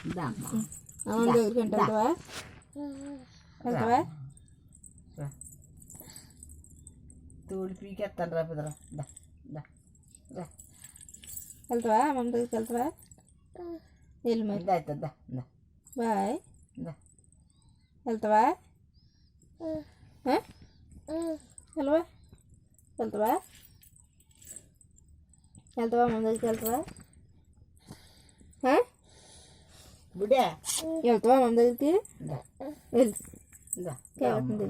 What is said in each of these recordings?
అమ్మ దగ్గరికి వెళ్తావా వెళ్తావా తోడు పీకేస్తాను రా పిదరా వెళ్తావా అమ్మ దగ్గరికి వెళ్తావా వెళ్ళు మరి అవుతుందా బాయ్ వెళ్తావా వెళ్ళవా వెళ్తావా వెళ్తావా అమ్మ దగ్గరికి వెళ్తావా బుడే వెళ్తావా అమ్మ దగ్గరికి వెళ్ళు కేవతుంది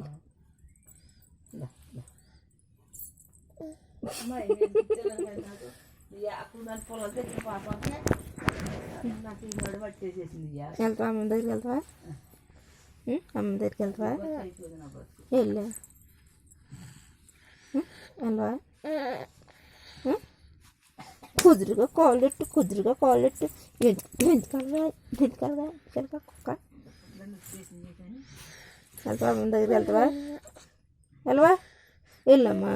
వెళ్తావా అమ్మ దగ్గరికి వెళ్తావా అమ్మ దగ్గరికి వెళ్తావా వెళ్ళు వెళ్ళవా కుదురుగా కాళ్ళెట్టు ఎందుకలగా కుక్క వెళ్తావా అమ్మ దగ్గరికి వెళ్తావా వెళ్ళవా వెళ్ళమ్మా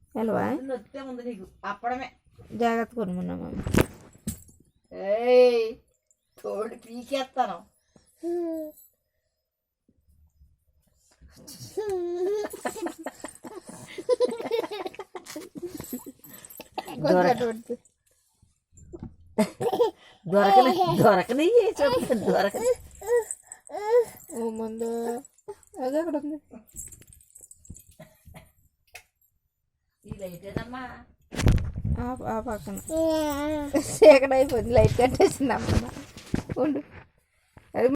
వెళ్ళవా అప్పడమే జాగ్రత్త కొనుక్కున్నామా తోడు పీకేస్తాను దొరకని ఓ ముందు అదే అక్కడ ఉంది ఆ పక్కన చీకటి అయిపోయింది లైట్ కట్టేసింది అమ్మ ఉండు